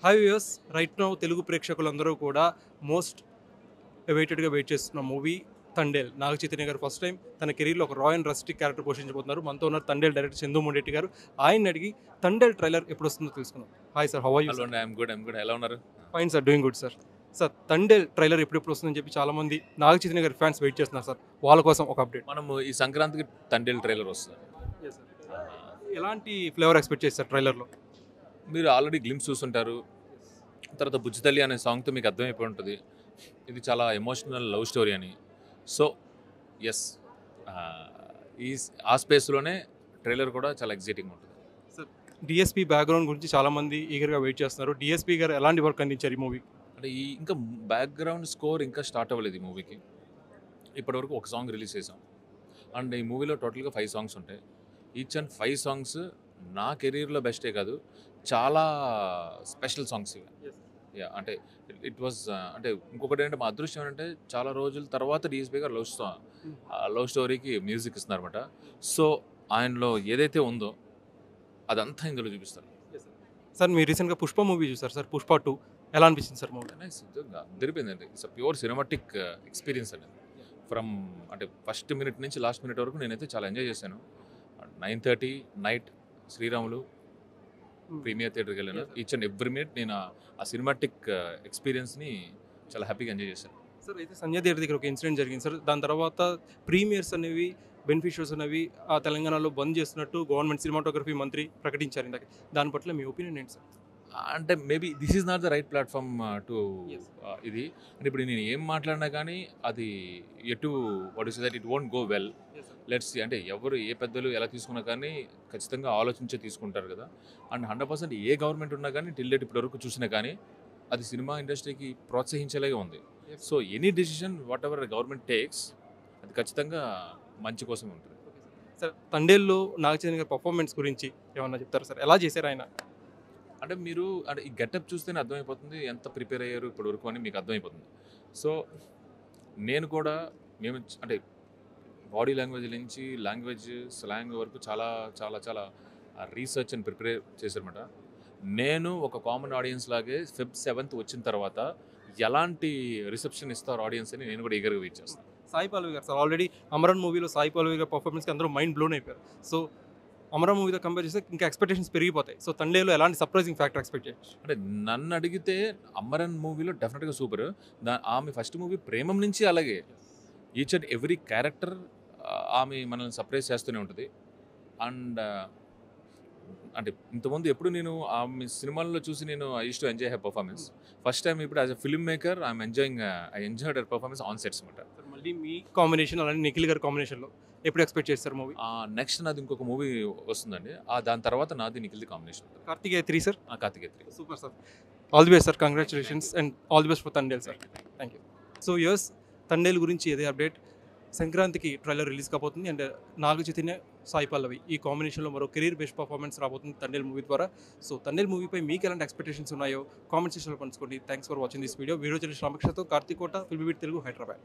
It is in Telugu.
Hi viewers, right now Telugu ప్రేక్షకులందరూ కూడా మోస్ట్ అవైటెడ్గా వెయిట్ చేస్తున్న మూవీ తండేల్. నాగ చైతన్య గారు ఫస్ట్ టైం తన కెరీర్లో ఒక రాయల్ రస్టిక్ క్యారెక్టర్ పోషించబోతున్నారు. మనతో ఉన్నారు తండేల్ డైరెక్టర్ చందు మొండెట్టి గారు. ఆయన అడిగి తండేల్ ట్రైలర్ ఎప్పుడు వస్తుందో తెలుసుకుందాం. Hi sir, how are you hello sir? అండి. I'm good. ఎలా ఉన్నారు? Fine sir, doing good sir. Sir, Thandel trailer ఎప్పుడెప్పుడు వస్తుందని చెప్పి చాలామంది నాగ చైతన్య గారి ఫ్యాన్స్ వెయిట్ చేస్తున్నారు సార్. వాళ్ళ కోసం ఒక అప్డేట్. మనము ఈ సంక్రాంతికి తండేల్ ట్రైలర్ వస్తుంది. ఎలాంటి ఫ్లేవర్ ఎక్స్పెక్ట్ చేస్తారు ట్రైలర్లో? మీరు ఆల్రెడీ గ్లిమ్స్ చూసుంటారు. తర్వాత బుజ్జితల్లి అనే సాంగ్తో మీకు అర్థమైపోయి ఉంటుంది ఇది చాలా ఎమోషనల్ లవ్ స్టోరీ అని. సో ఎస్, ఈ ఆ స్పేస్లోనే ట్రైలర్ కూడా చాలా ఎగ్జైటింగ్ ఉంటుంది. సార్, డిఎస్పీ బ్యాక్గ్రౌండ్ గురించి చాలామంది ఈగర్గా వెయిట్ చేస్తున్నారు. డిఎస్పీ గారు ఎలాంటి వర్క్ అందించారు ఈ మూవీ? అంటే ఈ ఇంకా బ్యాక్గ్రౌండ్ స్కోర్ ఇంకా స్టార్ట్ అవ్వలేదు ఈ మూవీకి. ఇప్పటివరకు ఒక సాంగ్ రిలీజ్ చేసాం. అండ్ ఈ మూవీలో టోటల్గా 5 సాంగ్స్ ఉంటాయి. ఈచ్ అండ్ 5 సాంగ్స్ నా కెరీర్లో బెస్టే కాదు, చాలా స్పెషల్ సాంగ్స్ ఇవి. యా, అంటే ఇట్ వాజ్ అంటే ఇంకొకటి ఏంటంటే మా అదృష్టం ఏంటంటే చాలా రోజుల తర్వాత డిఎస్పీ గారు లవ్ స్టోరీకి మ్యూజిక్ ఇస్తున్నారన్నమాట. సో ఆయనలో ఏదైతే ఉందో అదంతా ఇందులో చూపిస్తారు. సార్, మీరు రీసెంట్గా పుష్ప మూవీ చూసారు సార్, పుష్ప 2 ఎలా అనిపించింది సార్ మూవీ? అదిరిపోయిందండి. ఇట్స్ ప్యూర్ సినిమాటిక్ ఎక్స్పీరియన్స్ అండి. ఫ్రమ్ అంటే ఫస్ట్ మినిట్ నుంచి లాస్ట్ మినిట్ వరకు నేనైతే చాలా ఎంజాయ్ చేశాను. 9:30 నైట్ శ్రీరాములు ప్రీమియర్ థియేటర్కి వెళ్ళాను. ఈచ్ అండ్ ఎవ్రీ మినిట్ నేను ఆ సినిమాటిక్ ఎక్స్పీరియన్స్ని చాలా హ్యాపీగా ఎంజాయ్ చేశాను. సార్, అయితే సంజయ్ దేవ్ దగ్గర ఒక ఇన్సిడెంట్ జరిగింది సార్. దాని తర్వాత ప్రీమియర్స్ అనేవి, బెనిఫిషియర్స్ అనేవి ఆ తెలంగాణలో బంద్ చేస్తున్నట్టు గవర్నమెంట్ సినిమాటోగ్రఫీ మంత్రి ప్రకటించారు ఇందాక. దాని పట్ల మీ ఒపీనియన్ ఏంటి సార్? అంటే maybe this is not the right platform to Yes. ఇది. అంటే ఇప్పుడు నేను ఏం మాట్లాడినా కానీ అది ఎటు what is that it won't go well. Let's see. అంటే ఎవరు ఏ పెద్దలు ఎలా తీసుకున్నా కానీ ఖచ్చితంగా ఆలోచించే తీసుకుంటారు కదా. అండ్ 100% ఏ గవర్నమెంట్ ఉన్నా కానీ టిల్ డేట్ ఇప్పటివరకు చూసినా కానీ అది సినిమా ఇండస్ట్రీకి ప్రోత్సహించేలాగే ఉంది. Yes. So any decision what ever government takes అది ఖచ్చితంగా మంచి కోసం ఉంటుంది. సార్, తండేల్లో నాగ చైతన్య గారి పర్ఫార్మెన్స్ గురించి ఏమన్నా చెప్తారా సార్? ఎలా చేశారు ఆయన? అంటే మీరు అంటే ఈ గెటప్ చూస్తేనే అర్థమైపోతుంది ఎంత ప్రిపేర్ అయ్యారు ఇప్పటివరకు అని మీకు అర్థమైపోతుంది. సో నేను కూడా అంటే బాడీ లాంగ్వేజ్ నుంచి లాంగ్వేజ్ స్లాంగ్ వరకు చాలా చాలా చాలా రీసెర్చ్ అండ్ ప్రిపేర్ చేశారన్నమాట. నేను ఒక కామన్ ఆడియన్స్ లాగే Feb 7th వచ్చిన తర్వాత ఎలాంటి రిసెప్షన్ ఇస్తారు ఆడియన్స్ అని నేను కూడా ఈగర్గా వెయిట్ చేస్తాను. సాయి పల్లవి గారు సార్, ఆల్రెడీ అమరన్ మూవీలో సాయి పల్లవి గారి పర్ఫార్మెన్స్కి అందరూ మైండ్ బ్లోన్ అయిపోయారు. సో అమరన్ మూవీతో కంపేర్ చేస్తే ఇంకా ఎక్స్పెక్టేషన్స్ పెరిగిపోతాయి. సో తండేలో ఎలాంటి సర్ప్రైజింగ్ ఫ్యాక్టర్ ఎక్స్పెక్ట్ చేయొచ్చు? అంటే నన్ను అడిగితే అమరన్ మూవీలో డెఫినెట్గా సూపర్. ఆమె ఫస్ట్ మూవీ ప్రేమం నుంచి అలాగే ఈచ్ అండ్ ఎవ్రీ క్యారెక్టర్ ఆమె మనల్ని సర్ప్రైజ్ చేస్తూనే ఉంటుంది. అండ్ అంటే ఇంతకుముందు ఎప్పుడు నేను ఆమె సినిమాల్లో చూసి నేను I used to enjoy her performance. First time ఇప్పుడు as a film maker I enjoyed her performance on sets అనమాట. సార్, మళ్ళీ మీ కాంబినేషన్ అలానే నిఖిల్ గారి కాంబినేషన్లో ఎప్పుడు ఎక్స్పెక్ట్ చేస్తారు మూవీ? నెక్స్ట్ నాది ఇంకొక మూవీ వస్తుందండి. దాని తర్వాత నాది నిఖిల్ది కాంబినేషన్ ఉంటుంది. Karthikeya 3 sir. Karthikeya 3. Super sir, all the best sir, congratulations and all the best for Thandel sir. Thank you. So yes, Thandel గురించి ఇదే అప్డేట్. సంక్రాంతికి ట్రైలర్ రిలీజ్ కాబోతుంది అండ్ నాగ చైతన్య సాయి పల్లవి ఈ కాంబినేషన్లో మరో కెరీర్ బెస్ట్ పర్ఫార్మెన్స్ రాబోతుంది తండేల్ మూవీ ద్వారా. సో తండేల్ మూవీపై మీకు ఎలాంటి ఎక్స్పెక్టేషన్స్ ఉన్నాయో కామెంట్ సెక్షన్లో పంచుకోండి. Thanks for watching this video. Journalist రామకృష్ణతో కార్తిక్ కోట, ఫిల్మ్ బీట్ తెలుగు, హైదరాబాద్.